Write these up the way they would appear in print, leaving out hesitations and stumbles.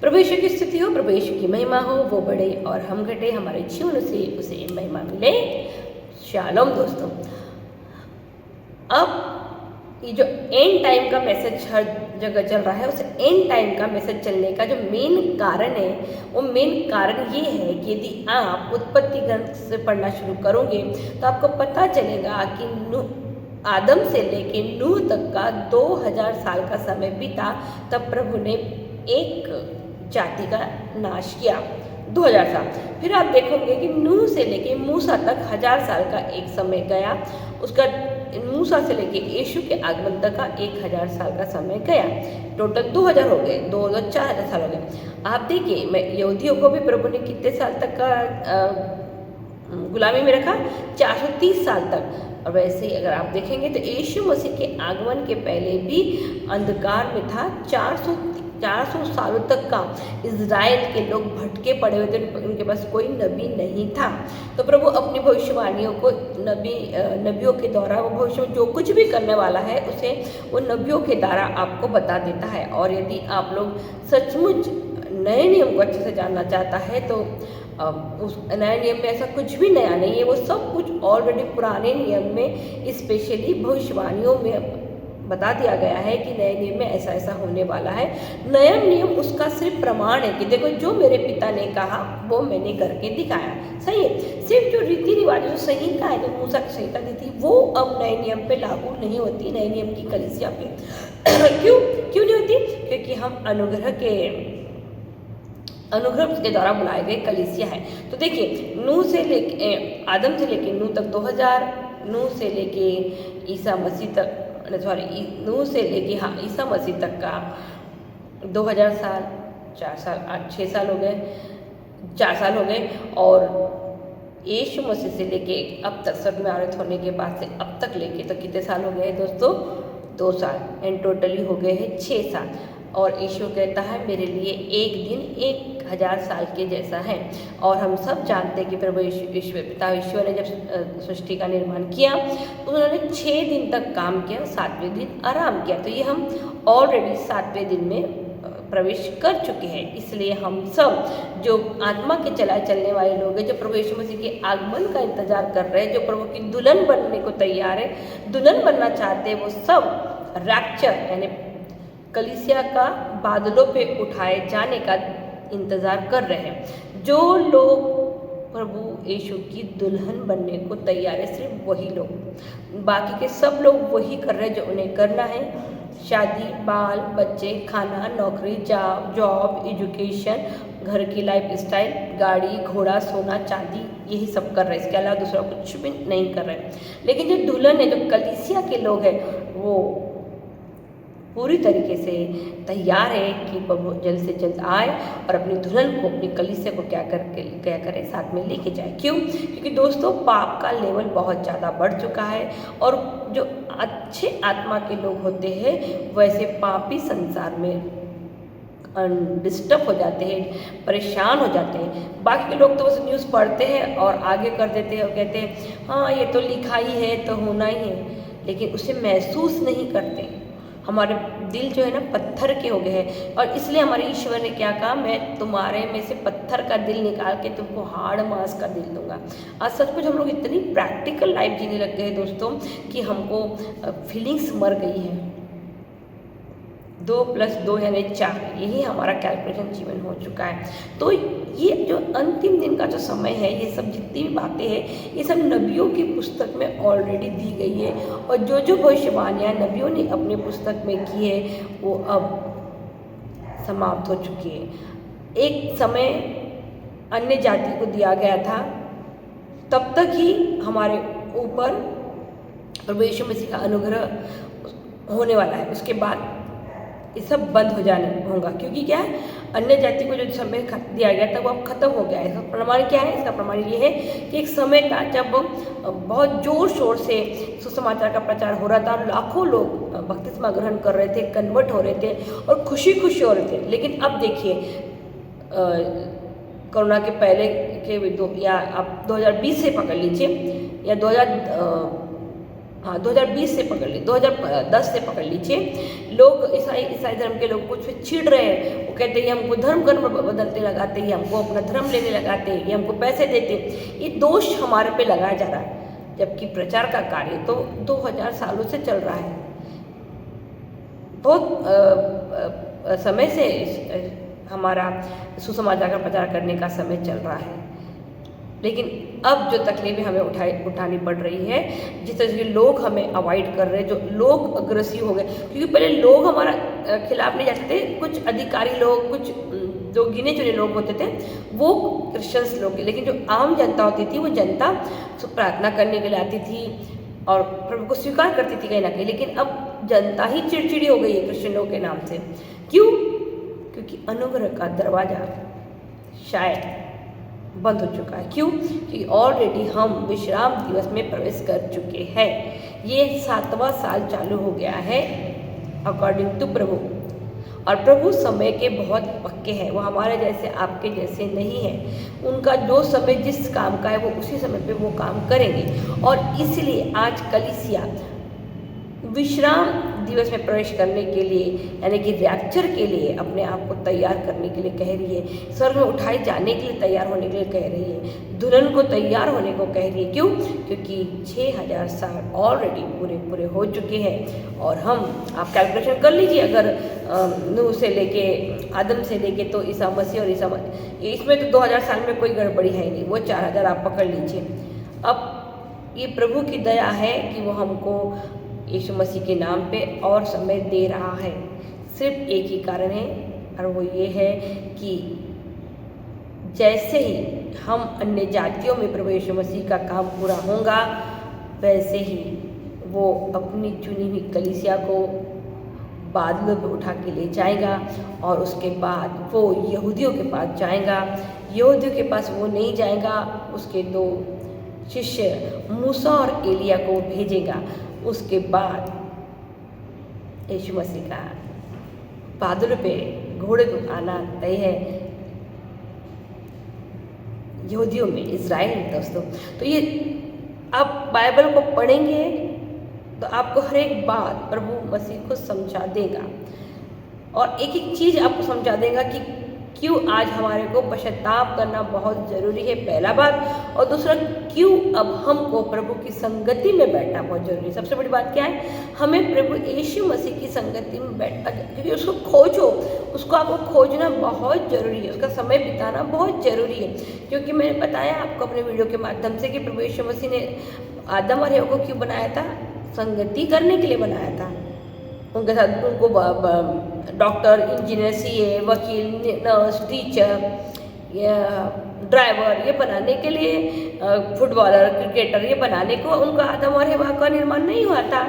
प्रभु यीशु की स्तुति हो, प्रभु यीशु की महिमा हो, वो बढ़े और हम घटे, हमारे जीवन से उसे महिमा मिले। शालोम दोस्तों, अब ये जो एंड टाइम का मैसेज हर जगह चल रहा है, उस एंड टाइम का मैसेज चलने का जो मेन कारण है, वो मेन कारण ये है कि यदि आप उत्पत्ति ग्रंथ से पढ़ना शुरू करोगे तो आपको पता चलेगा कि आदम से लेके नूह तक का 2000 साल का समय बीता, तब प्रभु ने एक जाति का नाश किया। 2000 साल। फिर आप देखोगे कि नूह से लेके मूसा तक 1000 साल का एक समय गया। उसका मूसा से लेके यीशु के आगमन तक का 1000 साल का समय गया। टोटल 2000 हो गए, 2000 4000 साल हो गए। आप देखिए, मैं यहूदियों को भी प्रभु ने कितने साल तक का गुलामी में रखा? 430 साल तक। और वैसे ही अगर आप देखेंगे तो यीशु मसीह के आगमन के पहले भी अंधकार में था। 400 सालों तक का इज़राइल के लोग भटके पड़े हुए थे, उनके पास कोई नबी नहीं था। तो प्रभु अपनी भविष्यवाणियों को नबियों के द्वारा, वो भविष्य में जो कुछ भी करने वाला है उसे वो नबियों के द्वारा आपको बता देता है। और यदि आप लोग सचमुच नए नियम को अच्छे से जानना चाहता है तो उस नए नियम में ऐसा कुछ भी नया नहीं है, वो सब कुछ ऑलरेडी पुराने नियम में स्पेशली भविष्यवाणियों में बता दिया गया है कि नए नियम में ऐसा ऐसा होने वाला है। नया नियम उसका सिर्फ प्रमाण है कि देखो, जो मेरे पिता ने कहा वो मैंने करके दिखाया। सही है। सिर्फ जो रीति रिवाज जो संहिता है, जो मूसा की संहिता दी थी, वो अब नए नियम पे लागू नहीं होती, नए नियम की कलीसिया पे। क्यों नहीं होती? क्योंकि हम अनुग्रह के द्वारा बुलाए गए कलीसिया है। तो देखिए, नूह से लेके आदम से लेके नूह तक 2000, नूह से लेके ईसा मसीह तक, नूह से लेके ईसा मसीह तक का 2000 साल, 4 साल, 6 साल हो गए, 4 साल हो गए। और यीशु मसीह से लेके अब तक, स्वर्ग में आरोहित होने के बाद से अब तक लेके तो कितने साल हो गए दोस्तों? 2 साल। एंड टोटली हो गए हैं 6 साल। और यीशु कहता है, मेरे लिए एक दिन 1000 साल के जैसा है। और हम सब जानते हैं कि प्रभु पिता ईश्वर ने जब सृष्टि का निर्माण किया तो उन्होंने 6 दिन तक काम किया, 7वें दिन आराम किया। तो ये हम ऑलरेडी 7वें दिन में प्रवेश कर चुके हैं। इसलिए हम सब जो आत्मा के चलने वाले लोग हैं, जो प्रभु यीशु मसीह के आगमन का इंतजार कर रहे हैं, जो प्रभु की दुल्हन बनने को तैयार है, दुल्हन बनना चाहते हैं, वो सब रैप्चर यानी कलीसिया का बादलों पे उठाए जाने का इंतज़ार कर रहे हैं। जो लोग प्रभु यीशु की दुल्हन बनने को तैयार है, सिर्फ वही लोग। बाकी के सब लोग वही कर रहे हैं जो उन्हें करना है। शादी, बाल बच्चे, खाना, नौकरी, जॉब, एजुकेशन, घर की लाइफ स्टाइल, गाड़ी घोड़ा, सोना चांदी, यही सब कर रहे हैं। इसके अलावा दूसरा कुछ भी नहीं कर रहे। लेकिन जो दुल्हन है, जो कलीसिया के लोग हैं, वो पूरी तरीके से तैयार है कि प्रभु जल्द से जल्द आए और अपनी दुल्हन को, अपनी कलीसिया को क्या करें, साथ में लेके जाए। क्यों? क्योंकि दोस्तों, पाप का लेवल बहुत ज़्यादा बढ़ चुका है। और जो अच्छे आत्मा के लोग होते हैं, वैसे पापी संसार में डिस्टर्ब हो जाते हैं, परेशान हो जाते हैं। बाकी के लोग तो बस न्यूज़ पढ़ते हैं और आगे कर देते हैं और कहते हैं हाँ, ये तो लिखा ही है, तो होना ही है, लेकिन उसे महसूस नहीं करते। हमारे दिल जो है ना, पत्थर के हो गए हैं। और इसलिए हमारे ईश्वर ने क्या कहा, मैं तुम्हारे में से पत्थर का दिल निकाल के तुमको हार्ड मांस का दिल दूंगा। आज सचमुच हम लोग इतनी प्रैक्टिकल लाइफ जीने लग गए हैं दोस्तों कि हमको फीलिंग्स मर गई है। 2 + 2 यानी 4, यही हमारा कैलकुलेशन जीवन हो चुका है। तो ये जो अंतिम दिन का जो समय है, ये सब जितनी भी बातें हैं, ये सब नबियों की पुस्तक में ऑलरेडी दी गई है। और जो जो भविष्यवाणियाँ नबियों ने अपनी पुस्तक में की है, वो अब समाप्त हो चुकी है। एक समय अन्य जाति को दिया गया था, तब तक ही हमारे ऊपर प्रभु यीशु मसीह का अनुग्रह होने वाला है। उसके बाद ये सब बंद हो जाने होगा। क्योंकि क्या है, अन्य जाति को जो समय दिया गया था वो अब खत्म हो गया है। इसका प्रमाण क्या है? इसका प्रमाण ये है कि एक समय था जब बहुत जोर शोर से सुसमाचार का प्रचार हो रहा था और लाखों लोग बपतिस्मा ग्रहण कर रहे थे, कन्वर्ट हो रहे थे और खुशी खुशी हो रहे थे। लेकिन अब देखिए, कोरोना के पहले के या आप 2020 से पकड़ लीजिए, या 2020 से पकड़ लीजिए, 2010 से पकड़ लीजिए, लोग ईसाई धर्म के लोग कुछ छिड़ रहे हैं। वो कहते ये हमको धर्म कर्म बदलते लगाते, ये हमको अपना धर्म लेने लगाते, ये हमको पैसे देते। ये दोष हमारे पे लगाया जा रहा है, जबकि प्रचार का कार्य तो 2000 सालों से चल रहा है। बहुत समय से हमारा सुसमाचार का प्रचार करने का समय चल रहा है, लेकिन अब जो तकलीफें हमें उठानी पड़ रही है, जिस तरह से लोग हमें अवॉइड कर रहे हैं, जो लोग अग्रेसिव हो गए, क्योंकि पहले लोग हमारा खिलाफ नहीं जाते थे, कुछ अधिकारी लोग, कुछ जो गिने चुने लोग होते थे वो क्रिश्चियंस लोग, लेकिन जो आम जनता होती थी वो जनता प्रार्थना करने के लिए आती थी और प्रभु को स्वीकार करती थी कहीं ना कहीं। लेकिन अब जनता ही चिड़चिड़ी हो गई है क्रिश्चियनों के नाम से। क्यों? क्योंकि अनुग्रह का दरवाज़ा शायद बंद हो चुका है। क्यों? क्योंकि ऑलरेडी हम विश्राम दिवस में प्रवेश कर चुके हैं। ये 7वां साल चालू हो गया है अकॉर्डिंग टू प्रभु, और प्रभु समय के बहुत पक्के हैं। वो हमारे जैसे आपके जैसे नहीं है। उनका जो समय जिस काम का है वो उसी समय पे वो काम करेंगे। और इसलिए आज कलीसिया विश्राम दिवस में प्रवेश करने के लिए, यानी कि रैप्चर के लिए अपने आप को तैयार करने के लिए कह रही है। स्वर्ग में उठाए जाने के लिए तैयार होने के लिए कह रही है। दुल्हन को तैयार होने को कह रही है। क्यों? क्योंकि 6000 साल ऑलरेडी पूरे हो चुके हैं। और हम, आप कैलकुलेशन कर लीजिए, अगर नूह से लेके, आदम से लेके तो ईसा मसीह, और इसमें तो 2000 साल में कोई गड़बड़ी है ही नहीं, वो 4000 आप पकड़ लीजिए। अब ये प्रभु की दया है कि वो हमको यीशु मसीह के नाम पे और समय दे रहा है। सिर्फ एक ही कारण है, और वो ये है कि जैसे ही हम अन्य जातियों में प्रभु यीशु मसीह का काम पूरा होगा, वैसे ही वो अपनी चुनी हुई कलीसिया को बादलों पे उठा के ले जाएगा, और उसके बाद वो यहूदियों के पास जाएगा। यहूदियों के पास वो नहीं जाएगा, उसके 2 शिष्य मूसा और एलिया को भेजेगा। उसके बाद यीशु मसीह का बादल पे घोड़े को आना तय है यहूदियों में, इज़राइल दोस्तों। तो ये आप बाइबल को पढ़ेंगे तो आपको हर एक बात प्रभु मसीह को समझा देगा, और एक एक चीज़ आपको समझा देगा कि क्यों आज हमारे को पश्चाताप करना बहुत ज़रूरी है, पहला बात। और दूसरा, क्यों अब हमको प्रभु की संगति में बैठना बहुत ज़रूरी है। सबसे बड़ी बात क्या है? हमें प्रभु यीशु मसीह की संगति में बैठना, क्योंकि उसको खोजो, उसको आपको खोजना बहुत ज़रूरी है, उसका समय बिताना बहुत ज़रूरी है। क्योंकि मैंने बताया आपको अपने वीडियो के माध्यम से कि प्रभु यीशु मसीह ने आदम और हव्वा को क्यों बनाया था? संगति करने के लिए बनाया था। उनके साथ उनको डॉक्टर, इंजीनियर, सीए, वकील, नर्स, टीचर, ड्राइवर ये बनाने के लिए, फुटबॉलर, क्रिकेटर ये बनाने को उनका आदम और हव्वा का निर्माण नहीं हुआ था।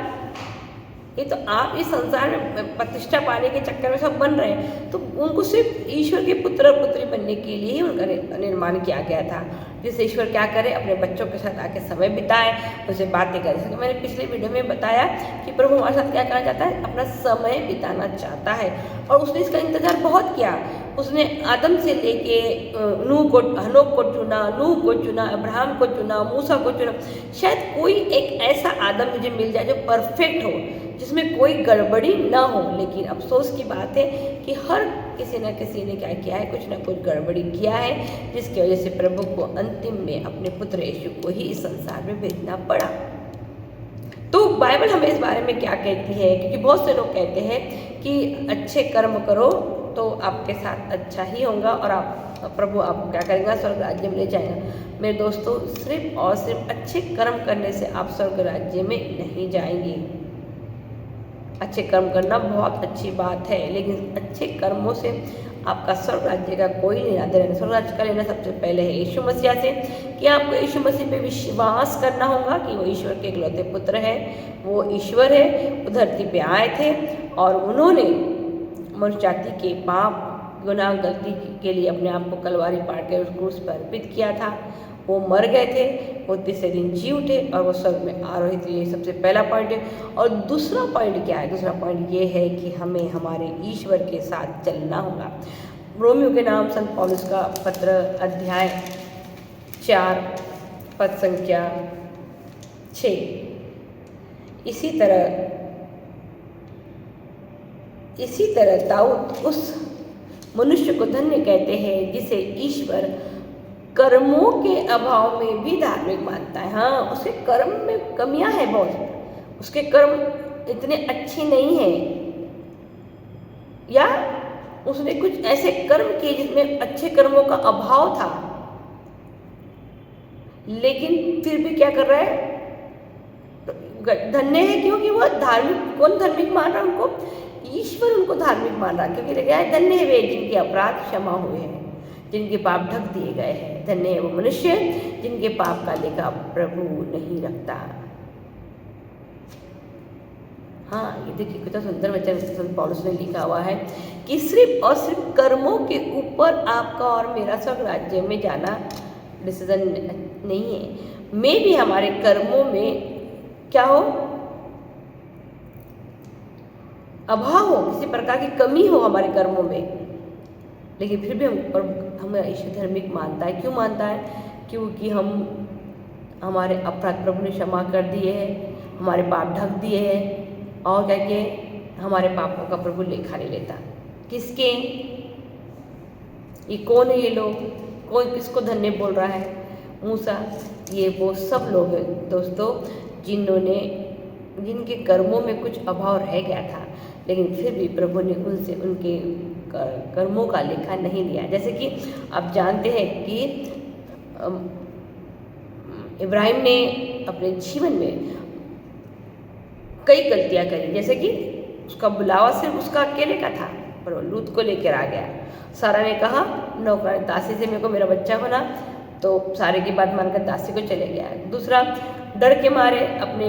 ये तो आप इस संसार में प्रतिष्ठा पाने के चक्कर में सब बन रहे हैं, तो उनको सिर्फ ईश्वर के पुत्र और पुत्री बनने के लिए ही उनका निर्माण किया गया था। जिससे ईश्वर क्या करे? अपने बच्चों के साथ आके समय बिताए, उनसे बातें करें। जैसे मैंने पिछले वीडियो में बताया कि प्रभु हमारे साथ क्या करना चाहता है? अपना समय बिताना चाहता है, और उसने इसका इंतजार बहुत किया। उसने आदम से लेके हनोक को चुना, नूह को चुना, अब्राहम को चुना, मूसा को चुना। शायद कोई एक ऐसा आदम मुझे मिल जाए जो परफेक्ट हो, जिसमें कोई गड़बड़ी ना हो। लेकिन अफसोस की बात है कि हर किसी न किसी ने क्या किया है? कुछ ना कुछ गड़बड़ी किया है, जिसकी वजह से प्रभु को अंतिम में अपने पुत्र यीशु को ही इस संसार में भेजना पड़ा। तो बाइबल हमें इस बारे में क्या कहती है? क्योंकि बहुत से लोग कहते हैं कि अच्छे कर्म करो तो आपके साथ अच्छा ही होगा, और प्रभु आपको क्या करेगा? स्वर्ग राज्य में ले जाएगा। मेरे दोस्तों, सिर्फ और सिर्फ अच्छे कर्म करने से आप स्वर्ग राज्य में नहीं जाएंगे। अच्छे कर्म करना बहुत अच्छी बात है, लेकिन अच्छे कर्मों से आपका स्वर्ग राज्य का कोई लेना देना नहीं। स्वर्ग राज्य का लेना सबसे पहले है यीशु मसीह से, कि आपको यीशु मसीह पे विश्वास करना होगा कि वो ईश्वर के इकलौते पुत्र है, वो ईश्वर है, वो धरती पे आए थे, और उन्होंने मनुष्य जाति के पाप, गुनाह, गलती के लिए अपने आप को कलवारी पाट के उस क्रूस पर अर्पित किया था। वो मर गए थे, वो तीसरे दिन जी उठे, और वो स्वर्ग में आरोहित हुए। ये सबसे पहला पॉइंट है। और दूसरा पॉइंट क्या है? दूसरा पॉइंट ये है कि हमें हमारे ईश्वर के साथ चलना होगा। रोमियो के नाम संत पौलुस का पत्र, अध्याय 4, पद संख्या 6। इसी तरह दाऊद उस मनुष्य को धन्य कहते हैं जिसे ईश्वर कर्मों के अभाव में भी धार्मिक मानता है। हाँ, उसके कर्म में कमियां हैं बहुत, उसके कर्म इतने अच्छे नहीं हैं, या उसने कुछ ऐसे कर्म किए जिसमें अच्छे कर्मों का अभाव था, लेकिन फिर भी क्या कर रहा है, धन्य है क्योंकि वह धार्मिक। कौन धार्मिक मान रहा है उनको? ईश्वर उनको धार्मिक मान रहा है, क्योंकि लिखा है धन्य है वे जिनके अपराध क्षमा हुए हैं, जिनके पाप ढक दिए गए हैं। धन्य है वो मनुष्य जिनके पाप का लेखा प्रभु नहीं रखता। हाँ, ये देखिए कितना सुंदर वचन संत पौलुस ने लिखा हुआ है कि सिर्फ और सिर्फ कर्मों के ऊपर आपका और मेरा स्वर्ग राज्य में जाना डिसीजन नहीं है। मैं भी हमारे कर्मों में क्या हो, अभाव हो, किसी प्रकार की कमी हो हमारे कर्मों में, लेकिन फिर भी हमें ईश्वर धार्मिक मानता है। क्यों मानता है? क्योंकि हम हमारे अपराध प्रभु ने क्षमा कर दिए हैं, हमारे पाप ढक दिए हैं, और क्या कि हमारे पापों का प्रभु लेखा नहीं लेता। किसके? ये कौन है ये लोग? कौन किसको धन्य बोल रहा है? मूसा। ये वो सब लोग हैं दोस्तों जिनके कर्मों में कुछ अभाव रह गया था, लेकिन फिर भी प्रभु ने उनसे उनके कर्मों का लेखा नहीं लिया। जैसे कि आप जानते हैं कि इब्राहिम ने अपने जीवन में कई गलतियां करी, जैसे कि उसका बुलावा सिर्फ उसका अकेले का था, पर वो लूत को लेकर आ गया। सारा ने कहा नौकर दासी से मेरे को मेरा बच्चा होना, तो सारे की बात मानकर दासी को चले गया। दूसरा, डर के मारे अपने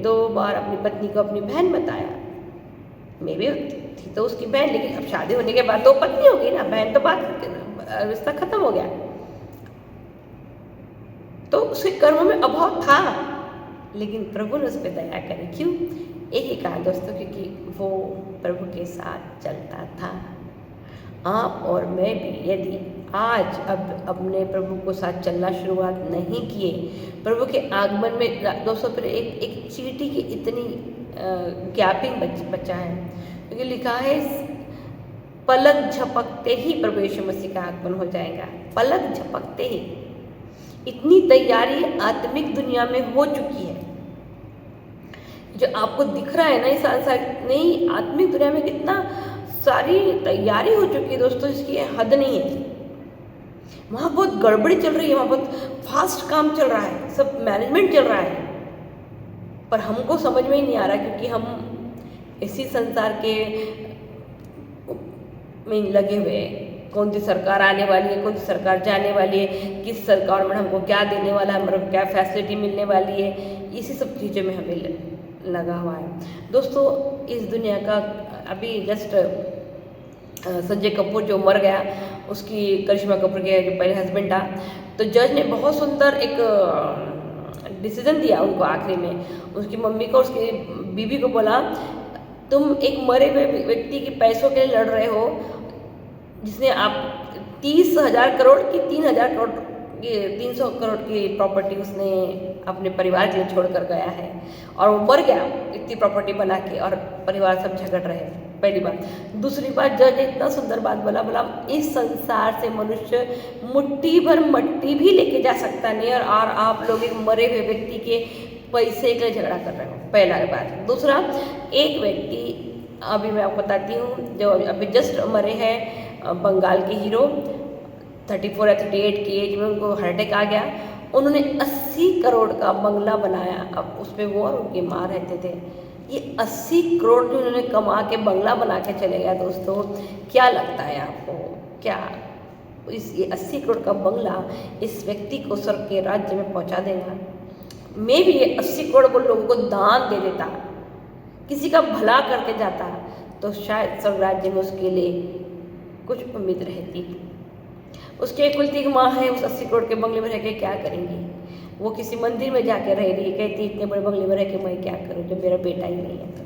2 बार अपनी पत्नी को अपनी बहन बताया। मैं भी थी तो उसकी बहन, लेकिन अब शादी होने के बाद तो पत्नी हो गई ना, बहन तो बात रिश्ता खत्म हो गया। तो उसके कर्मों में अभाव था, लेकिन प्रभु ने उस पर दया करी। क्यों? एक ही कारण दोस्तों, क्योंकि वो प्रभु के साथ चलता था। आप और मैं भी यदि आज अब अपने प्रभु को साथ चलना शुरुआत नहीं किए, प्रभु के आगमन में दोस्तों फिर एक चींटी की इतनी गैपिंग बचा है, क्योंकि लिखा है पलक झपकते ही प्रभु यीशु मसीह का आगमन हो जाएगा। पलक झपकते ही इतनी तैयारी आत्मिक दुनिया में हो चुकी है। जो आपको दिख रहा है ना, इस संसार नहीं, आत्मिक दुनिया में कितना सारी तैयारी हो चुकी है दोस्तों, इसकी हद नहीं है। वहाँ बहुत गड़बड़ी चल रही है, वहाँ बहुत फास्ट काम चल रहा है, सब मैनेजमेंट चल रहा है, पर हमको समझ में ही नहीं आ रहा, क्योंकि हम इसी संसार के में लगे हुए हैं। कौन सी सरकार आने वाली है, कौन सी सरकार जाने वाली है, किस सरकार में हमको क्या देने वाला है, मतलब क्या फैसिलिटी मिलने वाली है, इसी सब चीज़ों में हमें लगा हुआ है दोस्तों। इस दुनिया का अभी जस्ट संजय कपूर जो मर गया, उसकी करिश्मा कपूर के जो पहले हस्बैंड था, तो जज ने बहुत सुंदर एक डिसीजन दिया उनको आखिरी में। उसकी मम्मी को, उसकी बीवी को बोला, तुम एक मरे हुए व्यक्ति के पैसों के लिए लड़ रहे हो, जिसने आप 30,000 करोड़ की 3,000 करोड़ की 300 करोड़ की प्रॉपर्टी उसने अपने परिवार के लिए छोड़ कर गया है, और वो मर गया इतनी प्रॉपर्टी बना के, और परिवार सब झगड़ रहे। पहली बात। दूसरी बात, जज ने इतना सुंदर बात बोला, इस संसार से मनुष्य मुट्ठी भर मट्टी भी लेके जा सकता नहीं, और आप लोग एक मरे हुए व्यक्ति के पैसे के लिए झगड़ा कर रहे हो। पहला बात। दूसरा, एक व्यक्ति, अभी मैं आपको बताती हूँ, जो अभी जस्ट मरे हैं बंगाल के हीरो, 34 या 38 की एज में उनको हार्ट अटैक आ गया। उन्होंने 80 करोड़ का बंगला बनाया, अब उस पर वो और उनकी माँ रहते थे। ये 80 करोड़ जो उन्होंने कमा के बंगला बना के चले गया दोस्तों, क्या लगता है आपको? क्या ये 80 करोड़ का बंगला इस व्यक्ति को स्वर्ग के राज्य में पहुंचा देगा? मैं भी ये 80 करोड़ को लोगों को दान दे देता, किसी का भला करके जाता, तो शायद स्वर्ग राज्य में उसके लिए कुछ उम्मीद रहती। उसके कुलती की माँ है, उस 80 करोड़ के बंगले में रह के क्या करेंगी? वो किसी मंदिर में जाके रह रही है, कहती इतने बड़े बंगले में रह के मैं क्या करूँ जब मेरा बेटा ही नहीं है। तो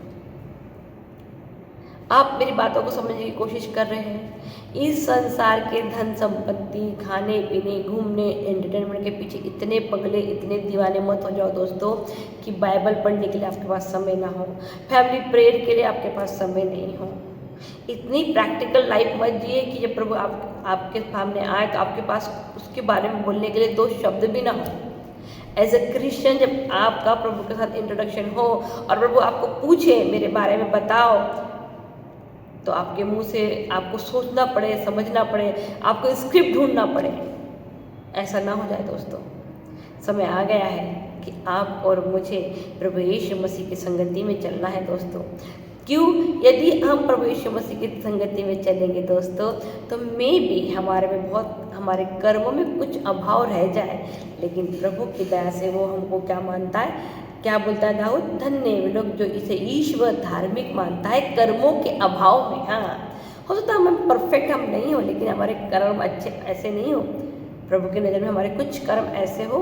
आप मेरी बातों को समझने की कोशिश कर रहे हैं? इस संसार के धन संपत्ति, खाने पीने, घूमने, एंटरटेनमेंट के पीछे इतने पगले, इतने दीवाने मत हो जाओ दोस्तों कि बाइबल पढ़ने के लिए आपके पास समय ना हो, फैमिली प्रेयर के लिए आपके पास समय नहीं हो। इतनी प्रैक्टिकल लाइफ मत जिए कि जब प्रभु आपके सामने आए तो आपके पास उसके बारे में बोलने के लिए 2 शब्द भी ना हो। एज अ क्रिश्चियन जब आपका प्रभु के साथ इंट्रोडक्शन हो और प्रभु आपको पूछे मेरे बारे में बताओ, तो आपके मुंह से आपको सोचना पड़े, समझना पड़े, आपको स्क्रिप्ट ढूंढना पड़े। ऐसा ना हो जाए दोस्तों। समय आ गया है कि आप और मुझे प्रभु यीशु मसीह की संगति में चलना है दोस्तों। क्यों? यदि हम प्रभु यीशु मसीह की संगति में चलेंगे दोस्तों, तो भी हमारे कर्मों में कुछ अभाव रह जाए, लेकिन प्रभु की दया से वो हमको क्या मानता है, क्या बोलता है दाऊद, धन्य वे लोग जो इसे ईश्वर धार्मिक मानता है कर्मों के अभाव में। हाँ, हो सकता है हम परफेक्ट हम नहीं हो, लेकिन हमारे कर्म अच्छे ऐसे नहीं हो, प्रभु की नज़र में हमारे कुछ कर्म ऐसे हो,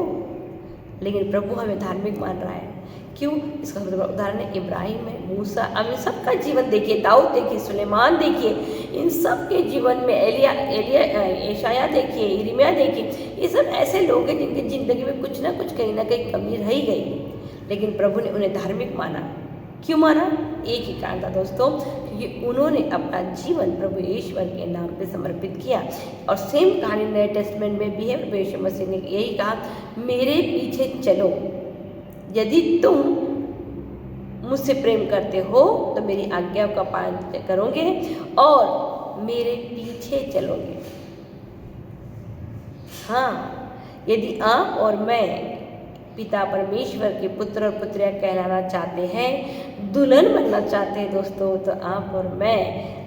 लेकिन प्रभु हमें धार्मिक मान रहा है। क्यों? इसका उदाहरण है इब्राहिम है, मूसा, अब इन सबका जीवन देखिए, दाऊद देखिए, सुलेमान देखिए, इन सब के जीवन में एशाया देखिए, यिर्मयाह देखिए, ये सब ऐसे लोग हैं जिनकी ज़िंदगी में कुछ ना कुछ कहीं ना कहीं कमी रह गई, लेकिन प्रभु ने उन्हें धार्मिक माना। क्यों माना? एक ही कारण था दोस्तों, क्योंकि उन्होंने अपना जीवन प्रभु ईश्वर के नाम पे समर्पित किया। और सेम कहानी नए टेस्टमेंट में भी है। प्रभु यीशु मसीह ने यही कहा, मेरे पीछे चलो, यदि तुम मुझसे प्रेम करते हो तो मेरी आज्ञा का पालन करोगे और मेरे पीछे चलोगे। हाँ, यदि आप और मैं पिता परमेश्वर के पुत्र और पुत्रियाँ कहलाना चाहते हैं, दुल्हन बनना चाहते हैं दोस्तों, तो आप और मैं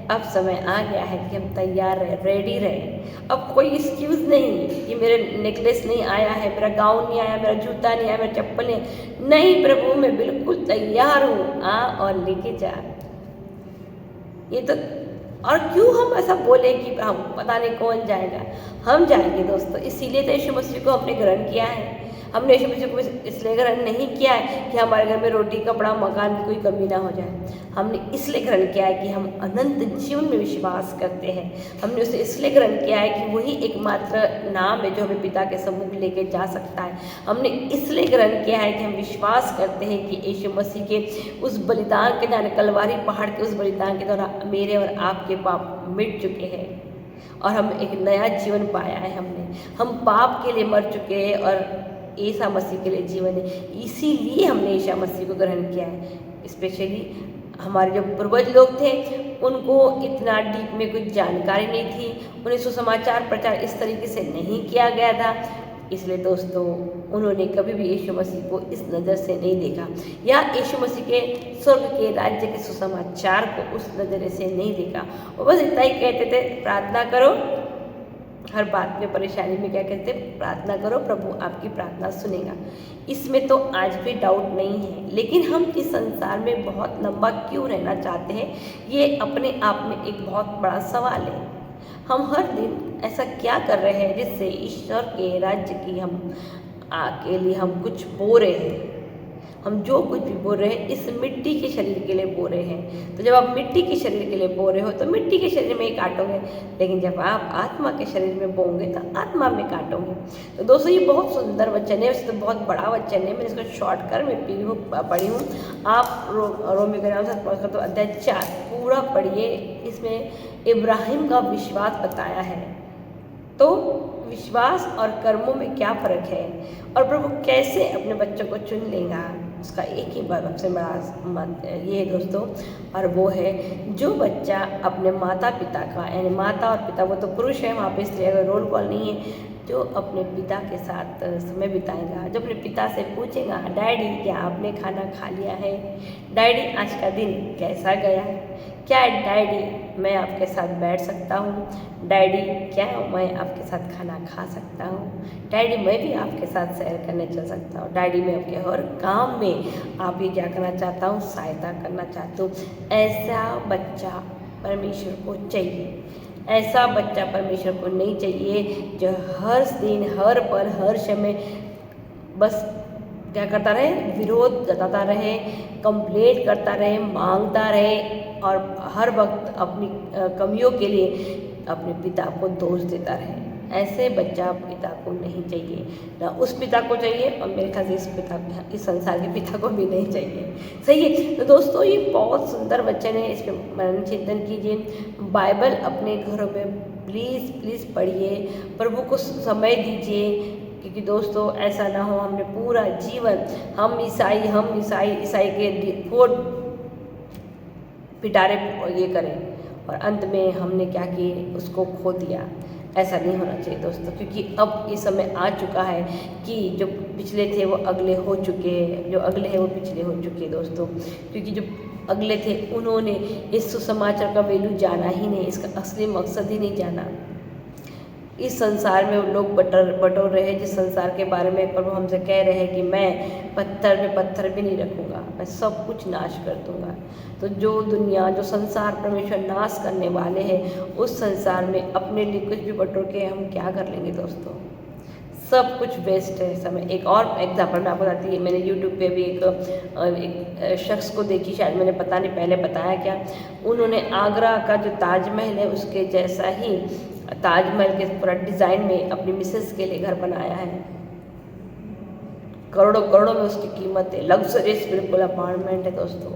अब समय आ गया है कि हम तैयार रहे, रेडी रहे। अब कोई एक्सक्यूज़ नहीं कि मेरे नेकलेस नहीं आया है, मेरा गाउन नहीं आया, मेरा जूता नहीं आया, मेरा चप्पल नहीं, प्रभु मैं बिल्कुल तैयार हूँ, आ और लेके जा। ये तो, और क्यों हम ऐसा बोले कि हम पता नहीं कौन जाएगा, हम जाएंगे दोस्तों। इसीलिए तो यीशु मसीह को हमने ग्रहण किया है। हमने यीशु मसीह को इसलिए ग्रहण नहीं किया है कि हमारे घर में रोटी कपड़ा मकान की कोई कमी ना हो जाए। हमने इसलिए ग्रहण किया है कि हम अनंत जीवन में विश्वास करते हैं। हमने उसे इसलिए ग्रहण किया है कि वही एकमात्र नाम है जो हमें पिता के सम्मुख लेके जा सकता है। हमने इसलिए ग्रहण किया है कि हम विश्वास करते हैं कि यीशु मसीह के उस बलिदान के द्वारा, कलवारी पहाड़ के उस बलिदान के द्वारा मेरे और आपके पाप मिट चुके हैं और हम एक नया जीवन पाया है। हम पाप के लिए मर चुके हैं और ईसा मसीह के लिए जीवन है। इसीलिए हमने ईसा मसीह को ग्रहण किया है। स्पेशली हमारे जो पूर्वज लोग थे, उनको इतना डीप में कुछ जानकारी नहीं थी, उन्हें सुसमाचार प्रचार इस तरीके से नहीं किया गया था। इसलिए दोस्तों, उन्होंने कभी भी यीशु मसीह को इस नज़र से नहीं देखा, या यीशु मसीह के स्वर्ग के राज्य के सुसमाचार को उस नज़र से नहीं देखा। वो बस इतना ही कहते थे, प्रार्थना करो, हर बात में, परेशानी में क्या कहते हैं, प्रार्थना करो, प्रभु आपकी प्रार्थना सुनेगा। इसमें तो आज भी डाउट नहीं है। लेकिन हम इस संसार में बहुत लंबा क्यों रहना चाहते हैं, ये अपने आप में एक बहुत बड़ा सवाल है। हम हर दिन ऐसा क्या कर रहे हैं जिससे ईश्वर के राज्य की के लिए हम कुछ बो रहे हैं। हम जो कुछ भी बोल रहे हैं इस मिट्टी के शरीर के लिए बोल रहे हैं। तो जब आप मिट्टी के शरीर के लिए बोल रहे हो तो मिट्टी के शरीर में ही काटोगे, लेकिन जब आप आत्मा के शरीर में बोओगे तो आत्मा में काटोगे। तो दोस्तों, ये बहुत सुंदर वचन है, वैसे तो बहुत बड़ा वचन है, मैंने इसको शॉर्ट कर मैं पढ़ी हूँ। आप रोमी के नाम से तो अध्याय 4 पूरा पढ़िए। इसमें इब्राहिम का विश्वास बताया है। तो विश्वास और कर्मों में क्या फ़र्क है और प्रभु कैसे अपने बच्चों को चुन लेगा, उसका एक ही सबसे बड़ा ये है दोस्तों, और वो है जो बच्चा अपने माता पिता का, यानी माता और पिता, वो तो पुरुष है वहाँ पे, इसलिए अगर रोल कॉल नहीं है, जो अपने पिता के साथ समय बिताएगा, जो अपने पिता से पूछेगा, डैडी क्या आपने खाना खा लिया है, डैडी आज का दिन कैसा गया, क्या डैडी मैं आपके साथ बैठ सकता हूँ, डैडी क्या मैं आपके साथ खाना खा सकता हूँ, डैडी मैं भी आपके साथ सैर करने चल सकता हूँ, डैडी मैं आपके हर काम में आप ही क्या करना चाहता हूँ, सहायता करना चाहता हूँ। ऐसा बच्चा परमेश्वर को चाहिए। ऐसा बच्चा परमेश्वर को नहीं चाहिए जो हर दिन, हर पल, हर समय बस क्या करता रहे, विरोध जताता रहे, कंप्लेंट करता रहे, मांगता रहे और हर वक्त अपनी कमियों के लिए अपने पिता को दोष देता रहे। ऐसे बच्चा पिता को नहीं चाहिए, ना उस पिता को चाहिए और मेरे ख्याल से इस संसार के पिता को भी नहीं चाहिए। सही है। तो दोस्तों ये बहुत सुंदर वचन है, इस पर मनन चिंतन कीजिए। बाइबल अपने घरों में प्लीज़ प्लीज़ पढ़िए, प्रभु को समय दीजिए, क्योंकि दोस्तों ऐसा ना हो हमने पूरा जीवन हम ईसाई के फोड़ पिटारे ये करें और अंत में हमने क्या किए, उसको खो दिया। ऐसा नहीं होना चाहिए दोस्तों, क्योंकि अब ये समय आ चुका है कि जो पिछले थे वो अगले हो चुके हैं, जो अगले हैं वो पिछले हो चुके हैं दोस्तों। क्योंकि जो अगले थे उन्होंने इस सुसमाचार का वैल्यू जाना ही नहीं, इसका असली मकसद ही नहीं जाना। इस संसार में वो लोग बटोर रहे हैं, जिस संसार के बारे में प्रभु हमसे कह रहे हैं कि मैं पत्थर पे पत्थर भी नहीं रखूँगा, मैं सब कुछ नाश कर दूँगा। तो जो दुनिया, जो संसार परमेश्वर नाश करने वाले हैं, उस संसार में अपने लिए कुछ भी बटोर के हम क्या कर लेंगे दोस्तों, सब कुछ वेस्ट है समय। एक और एग्जाम्पल मैं आपको बताती है, मैंने यूट्यूब पे भी एक शख्स को देखी, शायद मैंने पता नहीं पहले बताया क्या, उन्होंने आगरा का जो ताजमहल है उसके जैसा ही ताजमहल के पूरा डिज़ाइन में अपनी मिसेस के लिए घर बनाया है। करोड़ों करोड़ों में उसकी कीमत है, लग्जरियस बिल्कुल अपार्टमेंट है दोस्तों,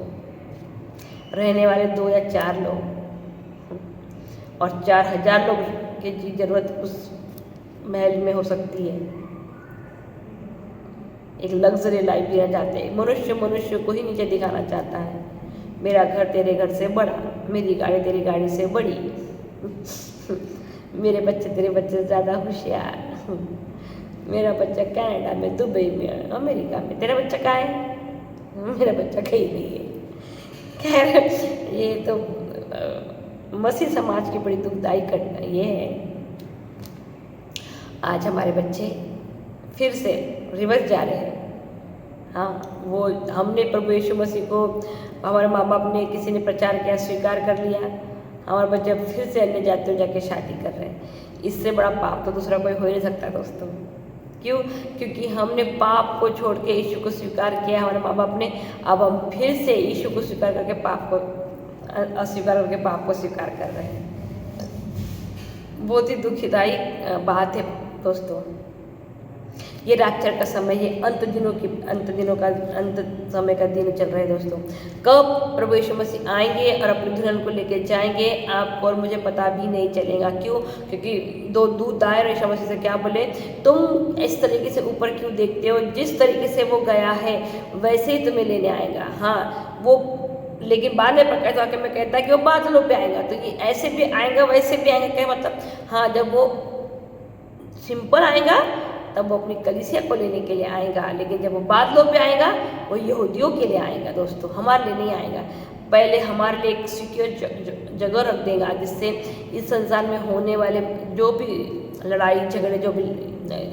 रहने वाले 2 या 4 लोग और 4000 लोग की ज़रूरत उस महल में हो सकती है। एक लग्जरी लाइफ जीना चाहते हैं। मनुष्य को ही नीचे दिखाना चाहता है। मेरा घर तेरे घर से बड़ा, मेरी गाड़ी तेरी गाड़ी से बड़ी, मेरे बच्चे तेरे बच्चे से ज़्यादा होशियार, मेरा बच्चा कनाडा में, दुबई में, अमेरिका में, तेरा बच्चा कहाँ है? मेरा बच्चा कहीं नहीं है। खैर ये तो मसीह समाज की बड़ी दुखदाई घटना ये है। आज हमारे बच्चे फिर से रिवर्स जा रहे हैं। हाँ, वो हमने प्रभु यीशु मसीह को, हमारे माँ बाप ने, किसी ने प्रचार किया, स्वीकार कर लिया, हमारे बच्चे फिर से अन्य जातियों जाके शादी कर रहे हैं। इससे बड़ा पाप तो दूसरा कोई हो ही नहीं सकता दोस्तों। क्यों? क्योंकि हमने पाप को छोड़ के यीशु को स्वीकार किया हमारे माँ बाप ने, अब हम फिर से यीशु को स्वीकार करके पाप को अस्वीकार करके पाप को स्वीकार कर रहे हैं। बहुत ही दुखदाई बात है दोस्तों। ये रात्रि का समय है, अंत समय का दिन चल रहा है दोस्तों। कब प्रभु यीशु मसीह आएंगे और अपनी दुल्हन को लेके जाएंगे, आपको और मुझे पता भी नहीं चलेगा। क्यों? क्योंकि 2 दूत आए और यीशु मसीह से क्या बोले, तुम इस तरीके से ऊपर क्यों देखते हो, जिस तरीके से वो गया है वैसे ही तुम्हें लेने आएगा। हाँ, वो लेकिन बाद में प्रकाश वाक्य में कहता है कि वो बादलों पे आएगा। तो ये ऐसे भी आएगा वैसे भी आएगा, क्या मतलब? हाँ, जब वो सिंपल आएगा तब वो अपनी कलीसिया को लेने के लिए आएगा, लेकिन जब वो बादलों पे आएगा वो यहूदियों के लिए आएगा दोस्तों, हमारे लिए नहीं आएगा। पहले हमारे लिए एक सिक्योर जगह रख देगा, जिससे इस संसार में होने वाले जो भी लड़ाई झगड़े, जो भी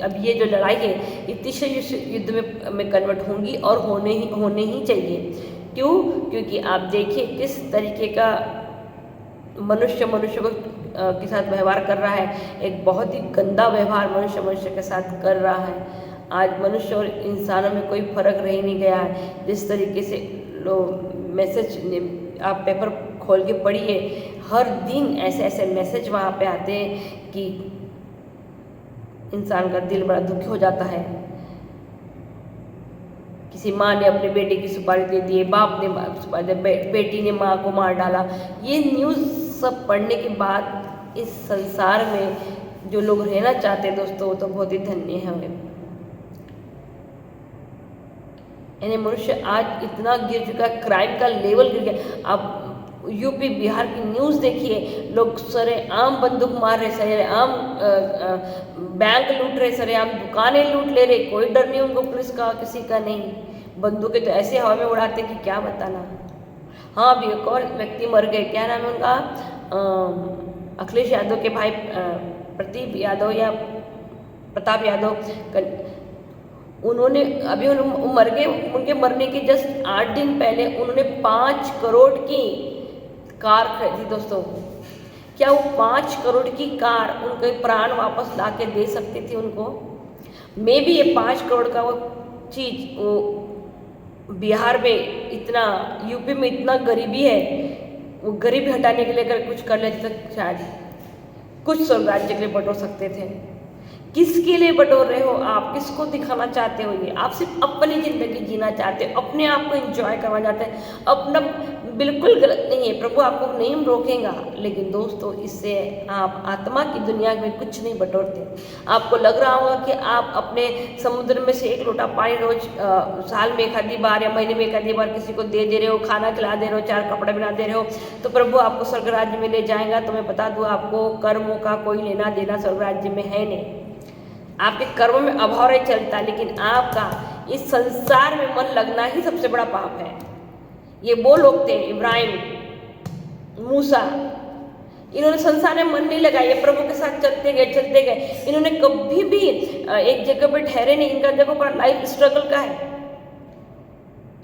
अब ये जो लड़ाई है ये तीसरे युद्ध में कन्वर्ट होंगी और होने ही चाहिए। क्यों? क्योंकि आप देखिए किस तरीके का मनुष्य को के साथ व्यवहार कर रहा है। एक बहुत ही गंदा व्यवहार मनुष्य के साथ कर रहा है। आज मनुष्य और इंसानों में कोई फर्क रह नहीं गया है। जिस तरीके से मैसेज आप पेपर खोल के पढ़िए, हर दिन ऐसे मैसेज वहाँ पे आते हैं कि इंसान का दिल बड़ा दुखी हो जाता है। किसी माँ ने अपने बेटे की सुपारी दे दी, बाप ने सुपारी दे, बेटी ने माँ को मार डाला। ये न्यूज़ सब पढ़ने के बाद इस संसार में जो लोग रहना चाहते हैं दोस्तों, तो बहुत ही धन्य है हमें। यानी मनुष्य आज इतना गिर चुका, क्राइम का लेवल गिर गया। आप यूपी बिहार की न्यूज़ देखिए, लोग सरेआम बंदूक मार रहे, सरेआम बैंक लूट रहे, सरेआम दुकानें लूट ले रहे, कोई डर नहीं उनको पुलिस का, किसी का नहीं। बंदूकें तो ऐसे हवा में उड़ाते कि क्या बताना। हाँ, अभी एक और व्यक्ति मर गए, क्या नाम है उनका, अखिलेश यादव के भाई प्रदीप यादव या प्रताप यादव, उन्होंने अभी मर गए। उनके मरने के जस्ट 8 दिन पहले उन्होंने 5 करोड़ की कार खरीदी दोस्तों। क्या वो 5 करोड़ की कार उनके प्राण वापस ला के दे सकती थी उनको? मे भी ये 5 करोड़ का वो चीज़, वो बिहार में इतना, यूपी में इतना गरीबी है, वो गरीबी हटाने के लिए अगर कुछ कर लेते तो शायद कुछ स्वर्ग राज्य के लिए बटोर सकते थे। किसके लिए बटोर रहे हो आप, किसको दिखाना चाहते हो? ये आप सिर्फ अपनी ज़िंदगी जीना चाहते हो, अपने आप को एंजॉय करना चाहते हैं, अपना बिल्कुल गलत नहीं है, प्रभु आपको नहीं रोकेगा। लेकिन दोस्तों, इससे आप आत्मा की दुनिया में कुछ नहीं बटोरते। आपको लग रहा होगा कि आप अपने समुद्र में से एक लोटा पानी रोज साल में एक आधी बार या महीने में एक आधी बार किसी को दे रहे हो, खाना खिला दे रहे हो, 4 कपड़े बना दे रहे हो, तो प्रभु आपको स्वर्ग राज्य में ले जाएगा। तो मैं बता दूँ, आपको कर्मों का कोई लेना देना स्वर्ग राज्य में है नहीं। आपके कर्म में अभाव नहीं चलता, लेकिन आपका इस संसार में मन लगना ही सबसे बड़ा पाप है। ये वो लोग थे, इब्राहिम, मूसा, इन्होंने संसार में मन नहीं लगाया, प्रभु के साथ चलते गए। इन्होंने कभी भी एक जगह पर ठहरे नहीं। इनका देखो पर लाइफ स्ट्रगल का है।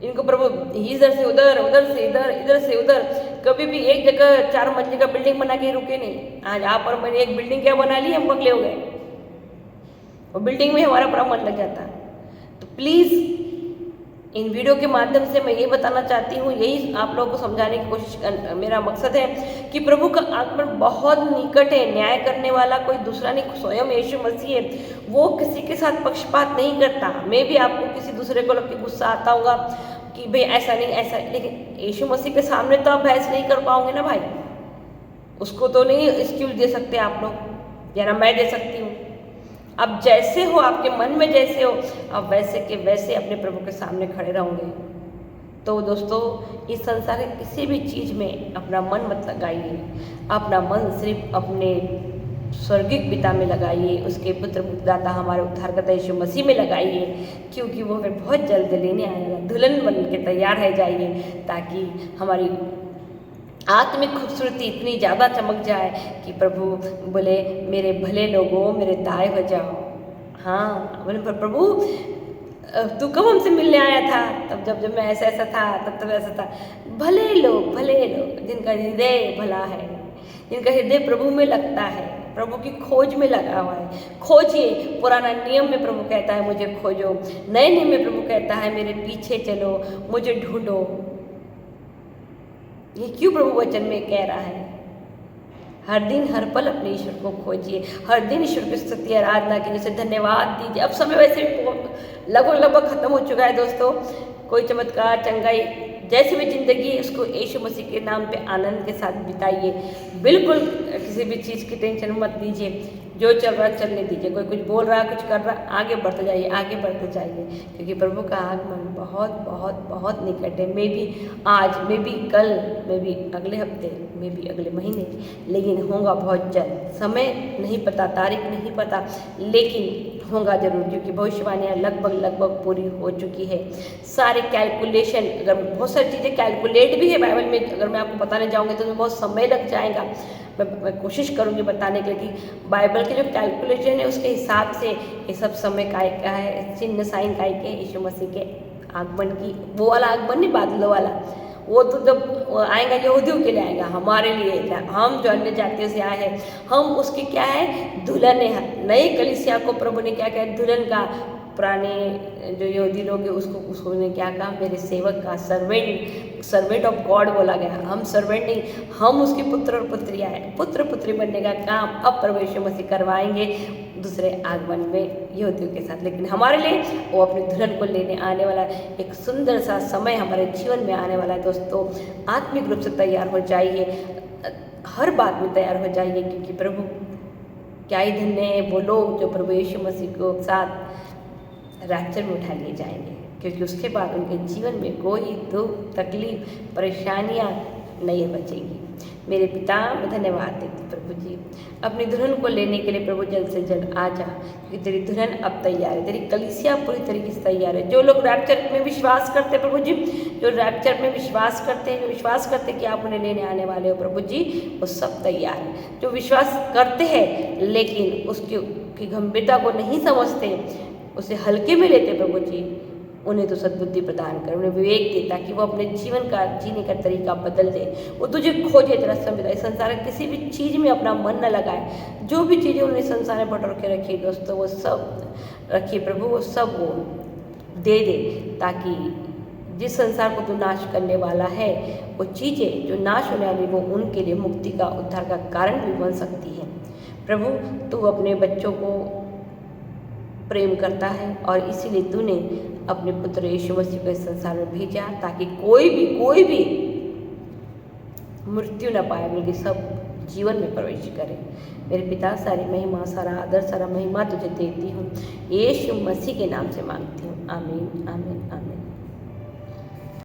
इनको प्रभु इधर से उधर, उधर से इधर, इधर से उधर, कभी भी एक जगह 4 मंजिल का बिल्डिंग बना के रुके नहीं। आज आप और मैंने एक बिल्डिंग क्या बना ली, हम बगले हो गए, और बिल्डिंग में हमारा बड़ा मन लग जाता। तो प्लीज़ इन वीडियो के माध्यम से मैं ये बताना चाहती हूँ, यही आप लोगों को समझाने की कोशिश मेरा मकसद है कि प्रभु का आगमन बहुत निकट है। न्याय करने वाला कोई दूसरा नहीं, स्वयं यीशु मसीह है। वो किसी के साथ पक्षपात नहीं करता। मैं भी आपको किसी दूसरे को लग के गुस्सा आता होगा कि भाई ऐसा नहीं ऐसा, लेकिन यीशु मसीह के सामने तो आप बहस नहीं कर पाओगे ना भाई। उसको तो नहीं एक्सक्यूज दे सकते आप लोग, या ना मैं दे सकती हूँ। अब जैसे हो, आपके मन में जैसे हो, आप वैसे के वैसे अपने प्रभु के सामने खड़े रहोगे। तो दोस्तों, इस संसार के किसी भी चीज़ में अपना मन मत लगाइए। अपना मन सिर्फ अपने स्वर्गिक पिता में लगाइए, उसके पुत्र मुक्तिदाता हमारे उद्धारकर्ता यीशु मसीह में लगाइए, क्योंकि वो हमें बहुत जल्द लेने आएगा। दुल्हन बन के तैयार रह जाइए, ताकि हमारी आत्मिक खूबसूरती इतनी ज़्यादा चमक जाए कि प्रभु बोले, मेरे भले लोगों मेरे दाएं हो जाओ। हाँ, बोले प्रभु तू कब हमसे मिलने आया था? तब जब मैं ऐसा था, तब ऐसा था। भले लोग जिनका हृदय भला है, जिनका हृदय प्रभु में लगता है, प्रभु की खोज में लगा हुआ है। खोजिए। पुराना नियम में प्रभु कहता है मुझे खोजो, नए नियम में प्रभु कहता है मेरे पीछे चलो, मुझे ढूंढो। ये क्यों प्रभु वचन में कह रहा है? हर दिन हर पल अपने ईश्वर को खोजिए, हर दिन ईश्वर की स्तुति आराधना कीजिए, उसे धन्यवाद दीजिए। अब समय वैसे लगभग खत्म हो चुका है दोस्तों। कोई चमत्कार, चंगाई, जैसी भी जिंदगी उसको यीशु मसीह के नाम पे आनंद के साथ बिताइए। बिल्कुल किसी भी चीज़ की टेंशन मत लीजिए। जो चल रहा है चलने दीजिए। कोई कुछ बोल रहा है, कुछ कर रहा है, आगे बढ़ते जाइए, आगे बढ़ते जाइए, क्योंकि प्रभु का आगमन बहुत बहुत बहुत निकट है। मे भी आज, मे भी कल, मे भी अगले हफ्ते, मे भी अगले महीने, लेकिन होगा बहुत जल्द। समय नहीं पता, तारीख नहीं पता, लेकिन होगा जरूर, क्योंकि भविष्यवाणियाँ लगभग पूरी हो चुकी है। सारे कैलकुलेशन, अगर बहुत सारी चीज़ें कैलकुलेट भी है बाइबल में, अगर मैं आपको बताने जाऊँगी तो बहुत समय लग जाएगा। मैं कोशिश करूँगी बताने के लिए कि बाइबल के जो कैलकुलेशन है उसके हिसाब से ये सब समय काय का है, चिन्ह साइन काय के यीशु मसीह के आगमन की। वो वाला आगमन नहीं, बादलों वाला, वो तो जब आएगा यहूदियों के लिए आएगा, हमारे लिए। हम जो अन्य जातियों से आए हैं, हम उसकी क्या है, दुल्हन है। नई कलीसिया को प्रभु ने क्या कहा, दुल्हन का। पुराने जो यहूदी लोग हैं उसको ने क्या कहा, मेरे सेवक का, सर्वेंट ऑफ गॉड बोला गया। हम सर्वेंट नहीं, हम उसके पुत्र और पुत्रियाँ हैं। पुत्र पुत्री बनने का काम अब प्रभु यीशु मसीह करवाएंगे दूसरे आगमन में यहूदियों के साथ। लेकिन हमारे लिए वो अपनी दुल्हन को लेने आने वाला एक सुंदर सा समय हमारे जीवन में आने वाला है। दोस्तों, आत्मिक रूप से तैयार हो जाइए, हर बात में तैयार हो जाइए, क्योंकि प्रभु क्या ही धन्य है वो लोग जो प्रभु यीशु मसीह को साथ रैप्चर में उठा लिए जाएंगे, क्योंकि उसके बाद उनके जीवन में कोई दुख, तकलीफ, परेशानियाँ नहीं बचेंगी। मेरे पिता, मैं धन्यवाद देती प्रभु जी, अपनी दुल्हन को लेने के लिए प्रभु जल्द से जल्द आ जा, क्योंकि तेरी दुल्हन अब तैयार है, तेरी कलीसिया पूरी तरीके से तैयार है। जो लोग रैप्चर में विश्वास करते हैं प्रभु जी, जो रैप्चर में विश्वास करते हैं, जो विश्वास करते हैं कि आप उन्हें लेने आने वाले हो प्रभु जी, वो सब तैयार है। जो विश्वास करते हैं लेकिन उसकी गंभीरता को नहीं समझते, उसे हल्के में लेते प्रभु जी, उन्हें तो सद्बुद्धि प्रदान कर, उन्हें विवेक दे, ताकि वो अपने जीवन का जीने का तरीका बदल दे। वो तुझे खोजे, तेरा संविदा। इस संसार में किसी भी चीज़ में अपना मन न लगाए। जो भी चीज़ें उन्हें संसार में बटोर के रखी दोस्तों, वो सब रखिए प्रभु, वो सब वो दे दे, ताकि जिस संसार को तू नाश करने वाला है, वो चीज़ें जो नाश होने वाली, वो उनके लिए मुक्ति का, उद्धार का कारण भी बन सकती है। प्रभु, तू अपने बच्चों को प्रेम करता है और इसीलिए तूने अपने पुत्र यीशु मसीह को इस संसार में भेजा ताकि कोई भी मृत्यु न पाए बल्कि सब जीवन में प्रवेश करे। मेरे पिता, सारी महिमा, सारा आदर, सारा महिमा तुझे देती हूँ, यीशु मसीह के नाम से मांगती हूँ। आमीन, आमीन, आमीन।